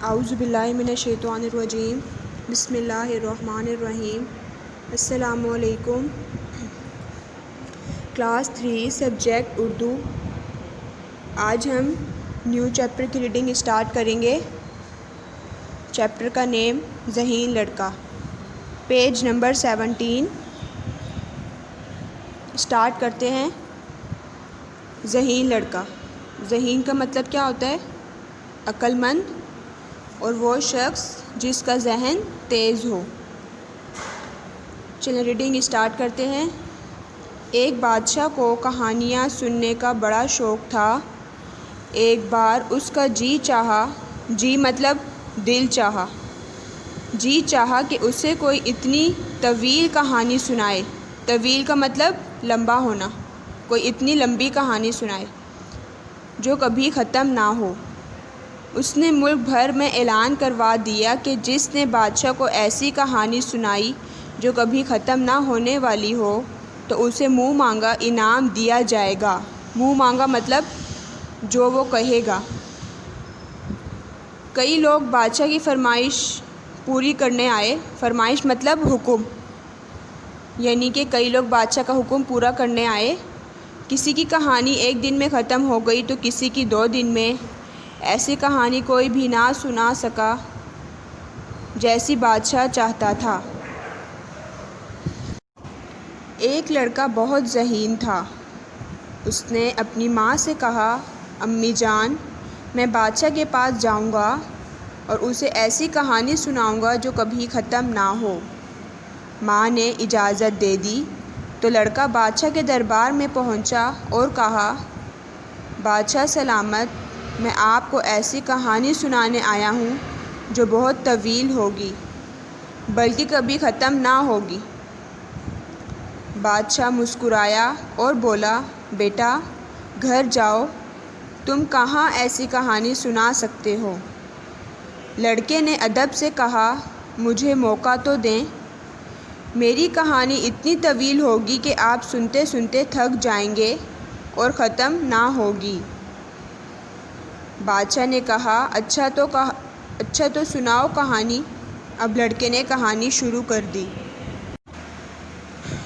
اعوذ باللہ من الشیطان الرجیم بسم اللہ الرحمن الرحیم السلام علیکم۔ Class 3 subject Urdu. آج ہم نیو چیپٹر کی ریڈنگ اسٹارٹ کریں گے۔ چیپٹر کا نیم ذہین لڑکا، پیج نمبر 17۔ اسٹارٹ کرتے ہیں۔ ذہین لڑکا، ذہین کا مطلب کیا ہوتا ہے؟ عقل مند اور وہ شخص جس کا ذہن تیز ہو۔ چلیں ریڈنگ اسٹارٹ کرتے ہیں۔ ایک بادشاہ کو کہانیاں سننے کا بڑا شوق تھا۔ ایک بار اس کا جی چاہا، جی مطلب دل چاہا، جی چاہا کہ اسے کوئی اتنی طویل کہانی سنائے۔ طویل کا مطلب لمبا ہونا، کوئی اتنی لمبی کہانی سنائے جو کبھی ختم نہ ہو۔ اس نے ملک بھر میں اعلان کروا دیا کہ جس نے بادشاہ کو ایسی کہانی سنائی جو کبھی ختم نہ ہونے والی ہو تو اسے منہ مانگا انعام دیا جائے گا۔ منہ مانگا مطلب جو وہ کہے گا۔ کئی لوگ بادشاہ کی فرمائش پوری کرنے آئے۔ فرمائش مطلب حکم، یعنی کہ کئی لوگ بادشاہ کا حکم پورا کرنے آئے۔ کسی کی کہانی ایک دن میں ختم ہو گئی تو کسی کی 2 دن میں۔ ایسی کہانی کوئی بھی نہ سنا سکا جیسی بادشاہ چاہتا تھا۔ ایک لڑکا بہت ذہین تھا۔ اس نے اپنی ماں سے کہا، امی جان، میں بادشاہ کے پاس جاؤں گا اور اسے ایسی کہانی سناؤں گا جو کبھی ختم نہ ہو۔ ماں نے اجازت دے دی تو لڑکا بادشاہ کے دربار میں پہنچا اور کہا، بادشاہ سلامت، میں آپ کو ایسی کہانی سنانے آیا ہوں جو بہت طویل ہوگی، بلکہ کبھی ختم نہ ہوگی۔ بادشاہ مسکرایا اور بولا، بیٹا گھر جاؤ، تم کہاں ایسی کہانی سنا سکتے ہو؟ لڑکے نے ادب سے کہا، مجھے موقع تو دیں، میری کہانی اتنی طویل ہوگی کہ آپ سنتے سنتے تھک جائیں گے اور ختم نہ ہوگی۔ بادشاہ نے کہا، اچھا تو سناؤ کہانی۔ اب لڑکے نے کہانی شروع کر دی۔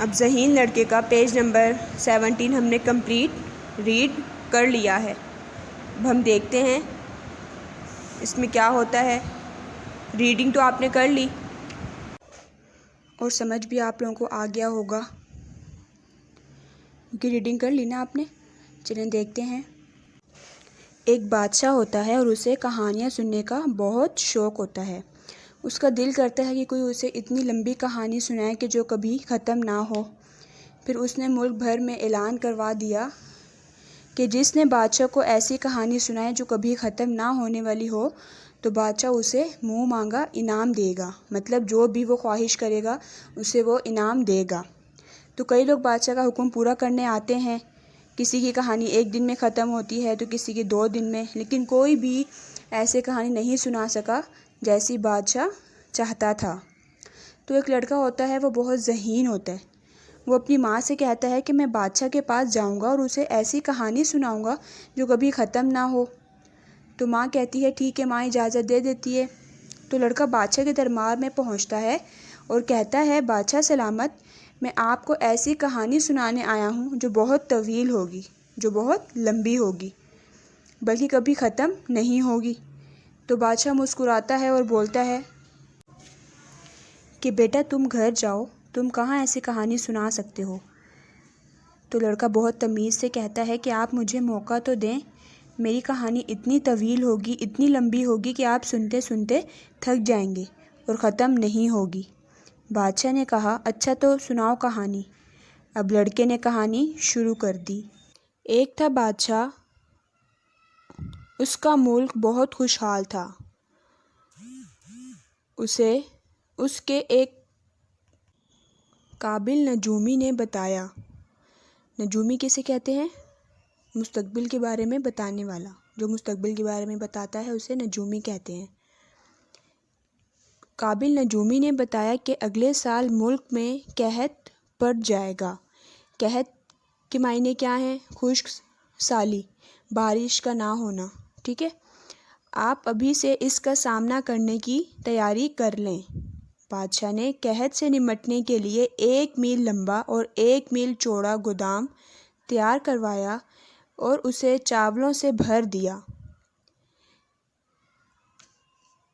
اب ذہین لڑکے کا پیج نمبر 17 ہم نے کمپلیٹ ریڈ کر لیا ہے۔ اب ہم دیکھتے ہیں اس میں کیا ہوتا ہے۔ ریڈنگ تو آپ نے کر لی اور سمجھ بھی آپ لوگوں کو آ گیا ہوگا کیونکہ ریڈنگ کر لی نا آپ نے۔ چلیں دیکھتے ہیں۔ ایک بادشاہ ہوتا ہے اور اسے کہانیاں سننے کا بہت شوق ہوتا ہے۔ اس کا دل کرتا ہے کہ کوئی اسے اتنی لمبی کہانی سنائے کہ جو کبھی ختم نہ ہو۔ پھر اس نے ملک بھر میں اعلان کروا دیا کہ جس نے بادشاہ کو ایسی کہانی سنائے جو کبھی ختم نہ ہونے والی ہو تو بادشاہ اسے منہ مانگا انعام دے گا، مطلب جو بھی وہ خواہش کرے گا اسے وہ انعام دے گا۔ تو کئی لوگ بادشاہ کا حکم پورا کرنے آتے ہیں۔ کسی کی کہانی ایک دن میں ختم ہوتی ہے تو کسی کی 2 دن میں، لیکن کوئی بھی ایسے کہانی نہیں سنا سکا جیسی بادشاہ چاہتا تھا۔ تو ایک لڑکا ہوتا ہے وہ بہت ذہین ہوتا ہے۔ وہ اپنی ماں سے کہتا ہے کہ میں بادشاہ کے پاس جاؤں گا اور اسے ایسی کہانی سناؤں گا جو کبھی ختم نہ ہو۔ تو ماں کہتی ہے ٹھیک ہے، ماں اجازت دے دیتی ہے۔ تو لڑکا بادشاہ کے دربار میں پہنچتا ہے اور کہتا ہے، بادشاہ سلامت، میں آپ کو ایسی کہانی سنانے آیا ہوں جو بہت طویل ہوگی، جو بہت لمبی ہوگی، بلکہ کبھی ختم نہیں ہوگی۔ تو بادشاہ مسکراتا ہے اور بولتا ہے کہ بیٹا تم گھر جاؤ، تم کہاں ایسی کہانی سنا سکتے ہو؟ تو لڑکا بہت تمیز سے کہتا ہے کہ آپ مجھے موقع تو دیں، میری کہانی اتنی طویل ہوگی، اتنی لمبی ہوگی کہ آپ سنتے سنتے تھک جائیں گے اور ختم نہیں ہوگی۔ بادشاہ نے کہا، اچھا تو سناؤ کہانی۔ اب لڑکے نے کہانی شروع کر دی۔ ایک تھا بادشاہ، اس کا ملک بہت خوشحال تھا۔ اسے اس کے ایک قابل نجومی نے بتایا۔ نجومی کسے کہتے ہیں؟ مستقبل کے بارے میں بتانے والا، جو مستقبل کے بارے میں بتاتا ہے اسے نجومی کہتے ہیں۔ قابل نجومی نے بتایا کہ اگلے سال ملک میں قحط پڑ جائے گا۔ قحط کے معنی کیا ہیں؟ خشک سالی، بارش کا نہ ہونا، ٹھیک ہے۔ آپ ابھی سے اس کا سامنا کرنے کی تیاری کر لیں۔ بادشاہ نے قحط سے نمٹنے کے لیے 1 میل لمبا اور 1 میل چوڑا گودام تیار کروایا اور اسے چاولوں سے بھر دیا۔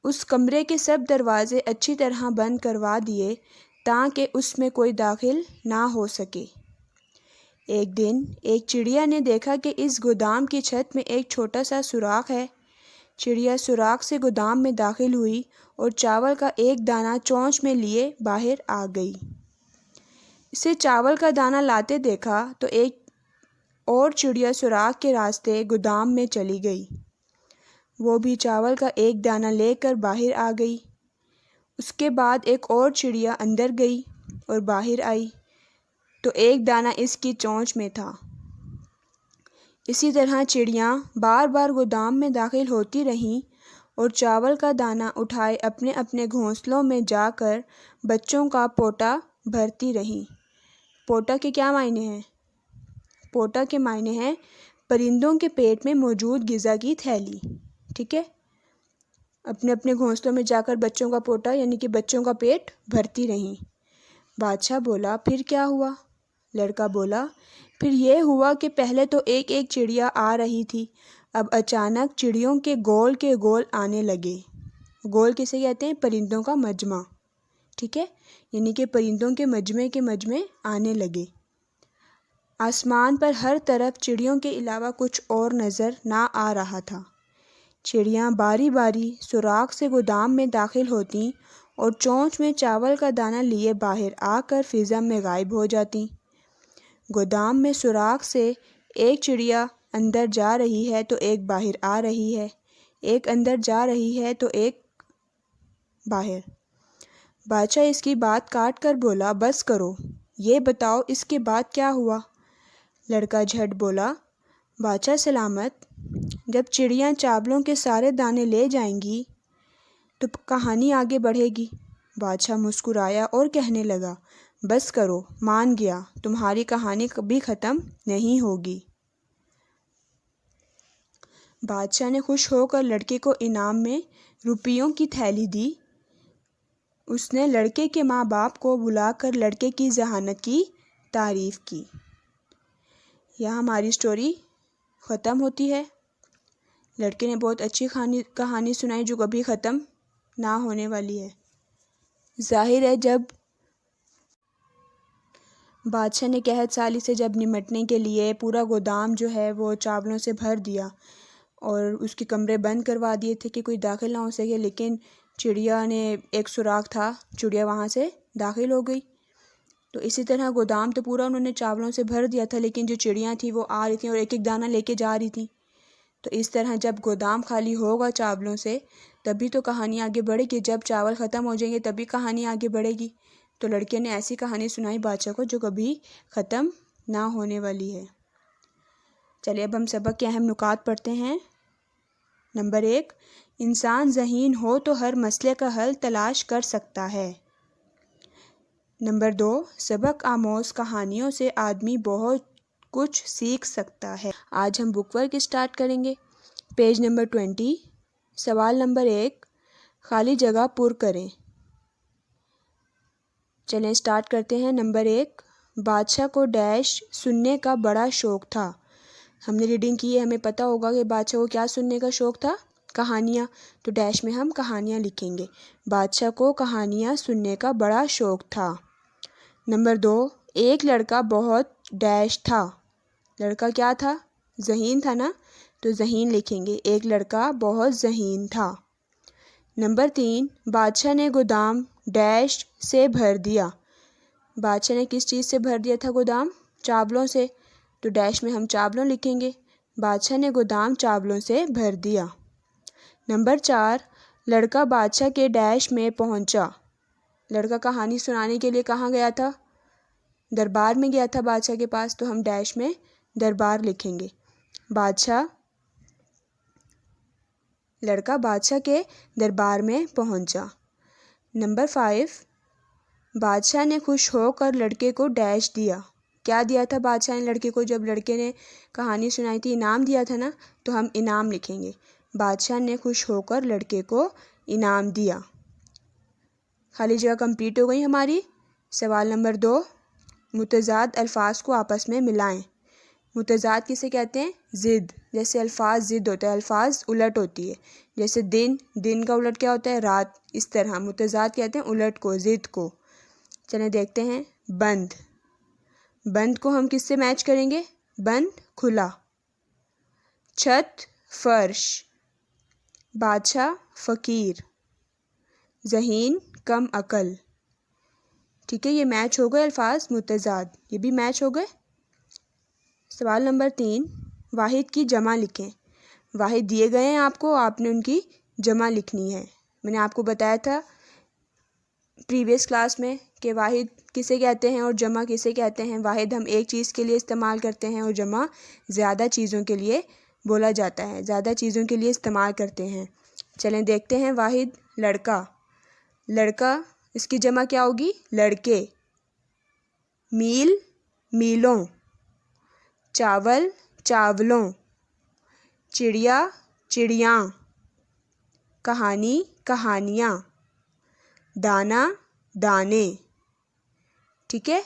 اس کمرے کے سب دروازے اچھی طرح بند کروا دیے تاکہ اس میں کوئی داخل نہ ہو سکے۔ ایک دن ایک چڑیا نے دیکھا کہ اس گودام کی چھت میں ایک چھوٹا سا سوراخ ہے۔ چڑیا سوراخ سے گودام میں داخل ہوئی اور چاول کا ایک دانہ چونچ میں لیے باہر آ گئی۔ اسے چاول کا دانہ لاتے دیکھا تو ایک اور چڑیا سوراخ کے راستے گودام میں چلی گئی۔ وہ بھی چاول کا ایک دانہ لے کر باہر آ گئی۔ اس کے بعد ایک اور چڑیا اندر گئی اور باہر آئی تو ایک دانہ اس کی چونچ میں تھا۔ اسی طرح چڑیاں بار بار گودام میں داخل ہوتی رہیں اور چاول کا دانہ اٹھائے اپنے اپنے گھونسلوں میں جا کر بچوں کا پوٹا بھرتی رہیں۔ پوٹا کے کیا معنی ہیں؟ پوٹا کے معنی ہیں پرندوں کے پیٹ میں موجود غذا کی تھیلی۔ ٹھیک ہے، اپنے اپنے گھونسلوں میں جا کر بچوں کا پوٹا یعنی کہ بچوں کا پیٹ بھرتی رہیں۔ بادشاہ بولا پھر کیا ہوا؟ لڑکا بولا پھر یہ ہوا کہ پہلے تو ایک ایک چڑیا آ رہی تھی، اب اچانک چڑیوں کے گول آنے لگے۔ گول کسے کہتے ہیں؟ پرندوں کا مجمع۔ ٹھیک ہے، یعنی کہ پرندوں کے مجمع آنے لگے۔ آسمان پر ہر طرف چڑیوں کے علاوہ کچھ اور نظر نہ آ رہا تھا۔ چڑیاں باری باری سوراخ سے گودام میں داخل ہوتیں اور چونچ میں چاول کا دانہ لیے باہر آ کر فضا میں غائب ہو جاتیں۔ گودام میں سوراخ سے ایک چڑیا اندر جا رہی ہے تو ایک باہر آ رہی ہے، ایک اندر جا رہی ہے تو ایک باہر۔ بادشاہ اس کی بات کاٹ کر بولا بس کرو، یہ بتاؤ اس کے بعد کیا ہوا؟ لڑکا جھٹ بولا بادشاہ سلامت، جب چڑیاں چاولوں کے سارے دانے لے جائیں گی تو کہانی آگے بڑھے گی۔ بادشاہ مسکرایا اور کہنے لگا بس کرو، مان گیا، تمہاری کہانی کبھی ختم نہیں ہوگی۔ بادشاہ نے خوش ہو کر لڑکے کو انعام میں روپیوں کی تھیلی دی۔ اس نے لڑکے کے ماں باپ کو بلا کر لڑکے کی ذہانت کی تعریف کی۔ یہاں ہماری سٹوری ختم ہوتی ہے۔ لڑکے نے بہت اچھی کہانی سنائی جو کبھی ختم نہ ہونے والی ہے۔ ظاہر ہے جب بادشاہ نے قحط سالی سے جب نمٹنے کے لیے پورا گودام جو ہے وہ چاولوں سے بھر دیا اور اس کے کمرے بند کروا دیے تھے کہ کوئی داخل نہ ہو سکے، لیکن چڑیا نے ایک سوراخ تھا، چڑیا وہاں سے داخل ہو گئی۔ تو اسی طرح گودام تو پورا انہوں نے چاولوں سے بھر دیا تھا، لیکن جو چڑیاں تھیں وہ آ رہی تھیں اور ایک ایک دانہ لے کے جا رہی تھیں۔ تو اس طرح جب گودام خالی ہوگا چاولوں سے تبھی تو کہانی آگے بڑھے گی، جب چاول ختم ہو جائیں گے تبھی کہانی آگے بڑھے گی۔ تو لڑکے نے ایسی کہانی سنائی بادشاہ کو جو کبھی ختم نہ ہونے والی ہے۔ چلیے اب ہم سبق کے اہم نکات پڑھتے ہیں۔ نمبر 1، انسان ذہین ہو تو ہر مسئلے کا حل تلاش کر سکتا ہے۔ نمبر 2، سبق آموز کہانیوں سے آدمی بہت کچھ سیکھ سکتا ہے۔ آج ہم بک ورک اسٹارٹ کریں گے۔ پیج نمبر 20، سوال نمبر 1، خالی جگہ پر کریں۔ چلیں اسٹارٹ کرتے ہیں۔ نمبر 1، بادشاہ کو ڈیش سننے کا بڑا شوق تھا۔ ہم نے ریڈنگ کی ہے، ہمیں پتہ ہوگا کہ بادشاہ کو کیا سننے کا شوق تھا؟ کہانیاں۔ تو ڈیش میں ہم کہانیاں لکھیں گے۔ بادشاہ کو کہانیاں سننے کا بڑا شوق تھا۔ نمبر 2، ایک لڑکا بہت ڈیش تھا۔ لڑکا کیا تھا؟ ذہین تھا نا، تو ذہین لکھیں گے، ایک لڑکا بہت ذہین تھا۔ نمبر 3، بادشاہ نے گودام ڈیش سے بھر دیا۔ بادشاہ نے کس چیز سے بھر دیا تھا گودام؟ چاولوں سے، تو ڈیش میں ہم چاولوں لکھیں گے۔ بادشاہ نے گودام چاولوں سے بھر دیا۔ نمبر 4، لڑکا بادشاہ کے ڈیش میں پہنچا۔ لڑکا کہانی سنانے کے لیے کہاں گیا تھا؟ دربار میں گیا تھا بادشاہ کے پاس، تو ہم ڈیش میں دربار لکھیں گے۔ لڑکا بادشاہ کے دربار میں پہنچا۔ نمبر 5، بادشاہ نے خوش ہو کر لڑکے کو ڈیش دیا۔ کیا دیا تھا بادشاہ نے لڑکے کو؟ جب لڑکے نے کہانی سنائی تھی انعام دیا تھا نا، تو ہم انعام لکھیں گے۔ بادشاہ نے خوش ہو کر لڑکے کو انعام دیا۔ خالی جگہ کمپلیٹ ہو گئی ہماری۔ سوال نمبر 2، متضاد الفاظ کو آپس میں ملائیں۔ متضاد کسے کہتے ہیں؟ ضد۔ جیسے الفاظ ضد ہوتا ہے، الفاظ الٹ ہوتی ہے، جیسے دن، دن کا الٹ کیا ہوتا ہے؟ رات۔ اس طرح متضاد کہتے ہیں الٹ کو، ضد کو۔ چلیں دیکھتے ہیں۔ بند، بند کو ہم کس سے میچ کریں گے؟ بند کھلا۔ چھت فرش، بادشاہ فقیر، ذہین کم عقل۔ ٹھیک ہے، یہ میچ ہو گئے الفاظ متضاد، یہ بھی میچ ہو گئے۔ سوال نمبر 3، واحد کی جمع لکھیں۔ واحد دیے گئے ہیں آپ کو، آپ نے ان کی جمع لکھنی ہے۔ میں نے آپ کو بتایا تھا پریویس کلاس میں کہ واحد کسے کہتے ہیں اور جمع کسے کہتے ہیں۔ واحد ہم ایک چیز کے لیے استعمال کرتے ہیں اور جمع زیادہ چیزوں کے لیے بولا جاتا ہے، زیادہ چیزوں کے لیے استعمال کرتے ہیں۔ چلیں دیکھتے ہیں۔ واحد لڑکا، لڑکا اس کی جمع کیا ہوگی؟ لڑکے۔ میل میلوں، چاول چاولوں، چڑیا چڑیاں، کہانی کہانیاں، دانا دانے۔ ٹھیک ہے،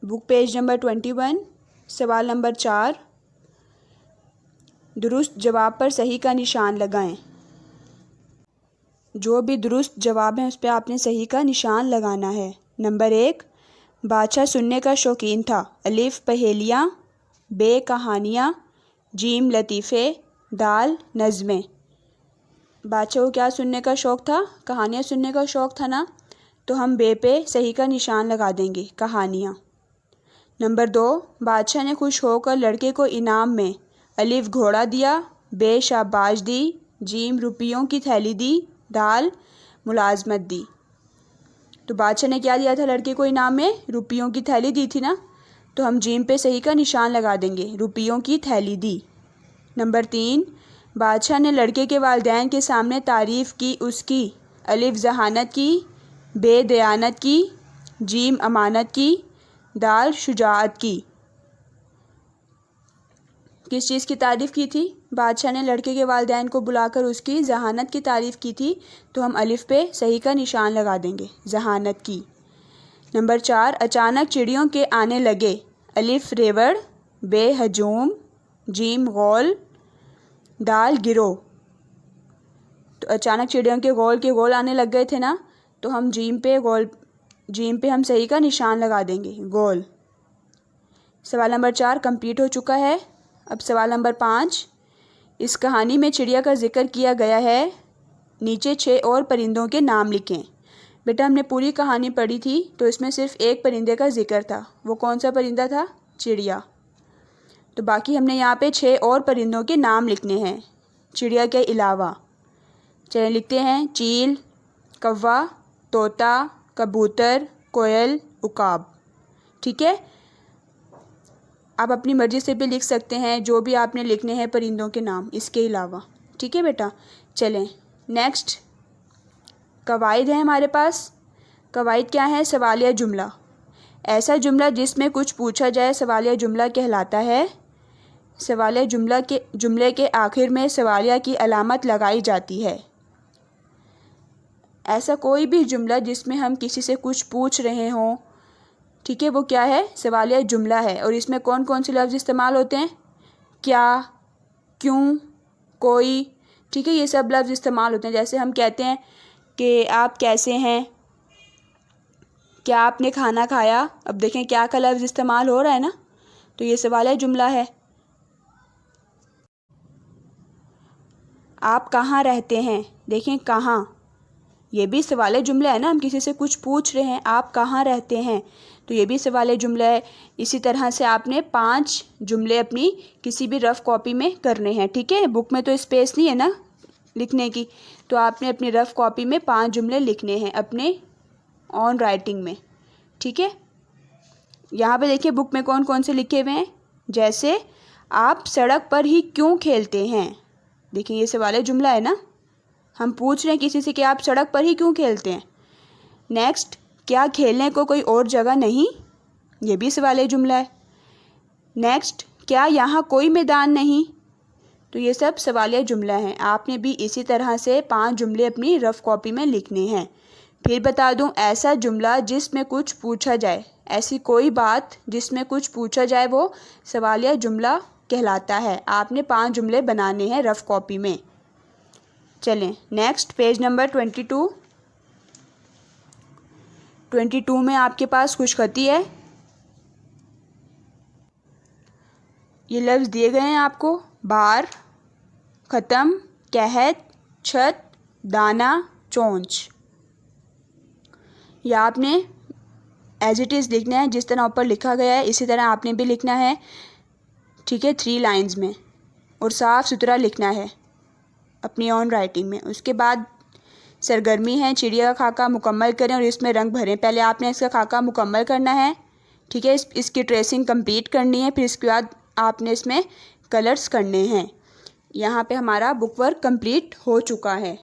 بک پیج نمبر 21۔ سوال نمبر 4، درست جواب پر صحیح کا نشان لگائیں۔ جو بھی درست جواب ہے اس پہ آپ نے صحیح کا نشان لگانا ہے۔ نمبر 1، بادشاہ سننے کا شوقین تھا۔ الف پہیلیاں، بے کہانیاں، جیم لطیفے، دال نظمیں۔ بادشاہ کو کیا سننے کا شوق تھا؟ کہانیاں سننے کا شوق تھا نا، تو ہم بے پہ صحیح کا نشان لگا دیں گے، کہانیاں۔ نمبر 2، بادشاہ نے خوش ہو کر لڑکے کو انعام میں الف گھوڑا دیا، بے شاباش دی، جیم روپیوں کی تھیلی دی، دال ملازمت دی۔ تو بادشاہ نے کیا دیا تھا لڑکے کو انعام میں؟ روپیوں کی تھیلی دی تھی نا، تو ہم جیم پہ صحیح کا نشان لگا دیں گے، روپیوں کی تھیلی دی۔ نمبر 3، بادشاہ نے لڑکے کے والدین کے سامنے تعریف کی اس کی الف ذہانت کی، بے دیانت کی، جیم امانت کی، دال شجاعت کی۔ کس چیز کی تعریف کی تھی؟ بادشاہ نے لڑکے کے والدین کو بلا کر اس کی ذہانت کی تعریف کی تھی، تو ہم الف پہ صحیح کا نشان لگا دیں گے، ذہانت کی۔ نمبر 4، اچانک چڑیوں کے آنے لگے، الف ریوڑ، بے ہجوم، جیم غول، دال گروہ۔ تو اچانک چڑیوں کے گول آنے لگ گئے تھے نا، تو ہم جیم پہ ہم صحیح کا نشان لگا دیں گے، گول۔ سوال نمبر 4 کمپلیٹ ہو چکا ہے۔ اب سوال نمبر 5، اس کہانی میں چڑیا کا ذکر کیا گیا ہے، نیچے 6 اور پرندوں کے نام لکھیں۔ بیٹا ہم نے پوری کہانی پڑھی تھی تو اس میں صرف ایک پرندے کا ذکر تھا، وہ کون سا پرندہ تھا؟ چڑیا۔ تو باقی ہم نے یہاں پہ 6 اور پرندوں کے نام لکھنے ہیں چڑیا کے علاوہ۔ چلیں لکھتے ہیں، چیل، کوا، طوطا، کبوتر، کوئل، عقاب۔ ٹھیک ہے، آپ اپنی مرضی سے بھی لکھ سکتے ہیں، جو بھی آپ نے لکھنے ہیں پرندوں کے نام اس کے علاوہ۔ ٹھیک ہے بیٹا، چلیں نیکسٹ قواعد ہیں ہمارے پاس۔ قواعد کیا ہے؟ سوالیہ جملہ، ایسا جملہ جس میں کچھ پوچھا جائے سوالیہ جملہ کہلاتا ہے۔ سوالیہ جملے کے آخر میں سوالیہ کی علامت لگائی جاتی ہے۔ ایسا کوئی بھی جملہ جس میں ہم کسی سے کچھ پوچھ رہے ہوں، ٹھیک ہے، وہ کیا ہے؟ سوالیہ جملہ ہے۔ اور اس میں کون کون سے لفظ استعمال ہوتے ہیں؟ کیا، کیوں، کوئی، ٹھیک ہے، یہ سب لفظ استعمال ہوتے ہیں۔ جیسے ہم کہتے ہیں کہ آپ کیسے ہیں، کیا آپ نے کھانا کھایا؟ اب دیکھیں کیا کا لفظ استعمال ہو رہا ہے نا، تو یہ سوالیہ جملہ ہے۔ آپ کہاں رہتے ہیں؟ دیکھیں کہاں، یہ بھی سوالیہ جملہ ہے نا، ہم کسی سے کچھ پوچھ رہے ہیں، آپ کہاں رہتے ہیں، تو یہ بھی سوالیہ جملہ ہے۔ اسی طرح سے آپ نے 5 جملے اپنی کسی بھی رف کاپی میں کرنے ہیں، ٹھیک ہے، بک میں تو اسپیس نہیں ہے نا لکھنے کی، تو آپ نے اپنی رف کاپی میں 5 جملے لکھنے ہیں اپنے آن رائٹنگ میں، ٹھیک ہے۔ یہاں پہ دیکھیے بک میں کون کون سے لکھے ہوئے ہیں، جیسے آپ سڑک پر ہی کیوں کھیلتے ہیں؟ دیکھیں یہ سوالیہ جملہ ہے نا، ہم پوچھ رہے ہیں کسی سے کہ آپ سڑک پر ہی کیوں کھیلتے ہیں۔ نیکسٹ، کیا کھیلنے کو کوئی اور جگہ نہیں؟ یہ بھی سوالیہ جملہ ہے۔ نیکسٹ، کیا یہاں کوئی میدان نہیں؟ تو یہ سب سوالیہ جملہ ہیں. آپ نے بھی اسی طرح سے 5 جملے اپنی رف کاپی میں لکھنے ہیں. پھر بتا دوں، ایسا جملہ جس میں کچھ پوچھا جائے، ایسی کوئی بات جس میں کچھ پوچھا جائے وہ سوالیہ جملہ کہلاتا ہے. آپ نے 5 جملے بنانے ہیں رف کاپی میں. چلیں نیکسٹ پیج نمبر 22 میں آپ کے پاس خوش خطی ہے. یہ لفظ دیے گئے ہیں آپ کو: بار، ختم، قحط، چھت، دانہ، چونچ. یہ آپ نے ایز اٹ از لکھنا ہے، جس طرح اوپر لکھا گیا ہے اسی طرح آپ نے بھی لکھنا ہے. ٹھیک ہے، 3 لائنز میں، اور صاف ستھرا لکھنا ہے اپنی اون رائٹنگ میں. اس کے بعد سرگرمی ہے چڑیا کا خاکہ مکمل کریں اور اس میں رنگ بھریں. پہلے آپ نے اس کا خاکہ مکمل کرنا ہے. ٹھیک ہے، اس کی ٹریسنگ کمپلیٹ کرنی ہے. پھر اس کے بعد آپ نے اس میں کلرز کرنے ہیں. یہاں پہ ہمارا بک ورک کمپلیٹ ہو چکا ہے.